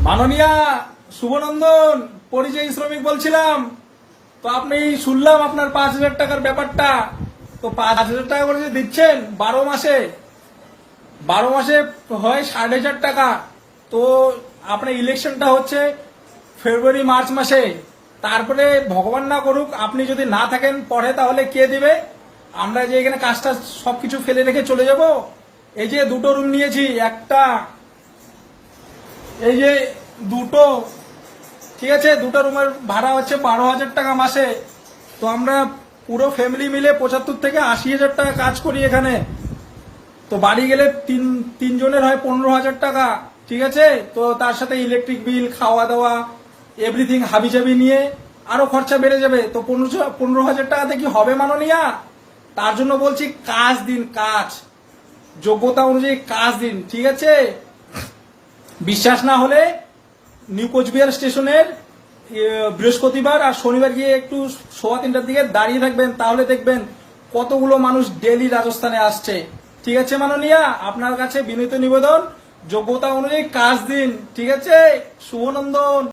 মাননীয়া শুভনন্দন পরিযায়ী শ্রমিক বলছিলাম। তো আপনি শুনলাম আপনার 5,000 টাকার ব্যাপারটা। তো 5,000 টাকা করে যে দিচ্ছেন 12 মাসে হয় 5,500 টাকা। তো আপনার ইলেকশনটা হচ্ছে ফেব্রুয়ারি মার্চ মাসে। তারপরে ভগবান না করুক আপনি যদি না থাকেন পরে, তাহলে কে দিবে? আমরা যে এখানে কাজটা সবকিছু ফেলে রেখে চলে যাব। এই যে দুটো রুম নিয়েছি, একটা এই যে দুটো, ঠিক আছে, দুটো রুমের ভাড়া হচ্ছে 12,000 টাকা মাসে। তো আমরা পুরো ফ্যামিলি মিলে 75 থেকে 80,000 টাকা কাজ করি এখানে। তো বাড়ি গেলে তিনজনের হয় 15,000 টাকা, ঠিক আছে। তো তার সাথে ইলেকট্রিক বিল, খাওয়া দাওয়া, এভরিথিং হাবিজাবি নিয়ে আরো খরচা বেড়ে যাবে। তো 15,000 টাকাতে কি হবে মাননীয়া? তার জন্য বলছি কাজ দিন, কাজ যোগ্যতা অনুযায়ী কাজ দিন, ঠিক আছে। বিশ্বাস না হলে নিউ কোচবিহার স্টেশনের বৃহস্পতিবার আর শনিবার গিয়ে একটু 3:15 দিকে দাঁড়িয়ে থাকবেন, তাহলে দেখবেন কতগুলো মানুষ ডেলি রাজস্থানে আসছে। ঠিক আছে মাননীয়া, আপনার কাছে বিনীত নিবেদন, যোগ্যতা অনুযায়ী কাজ দিন, ঠিক আছে। শুভনন্দন।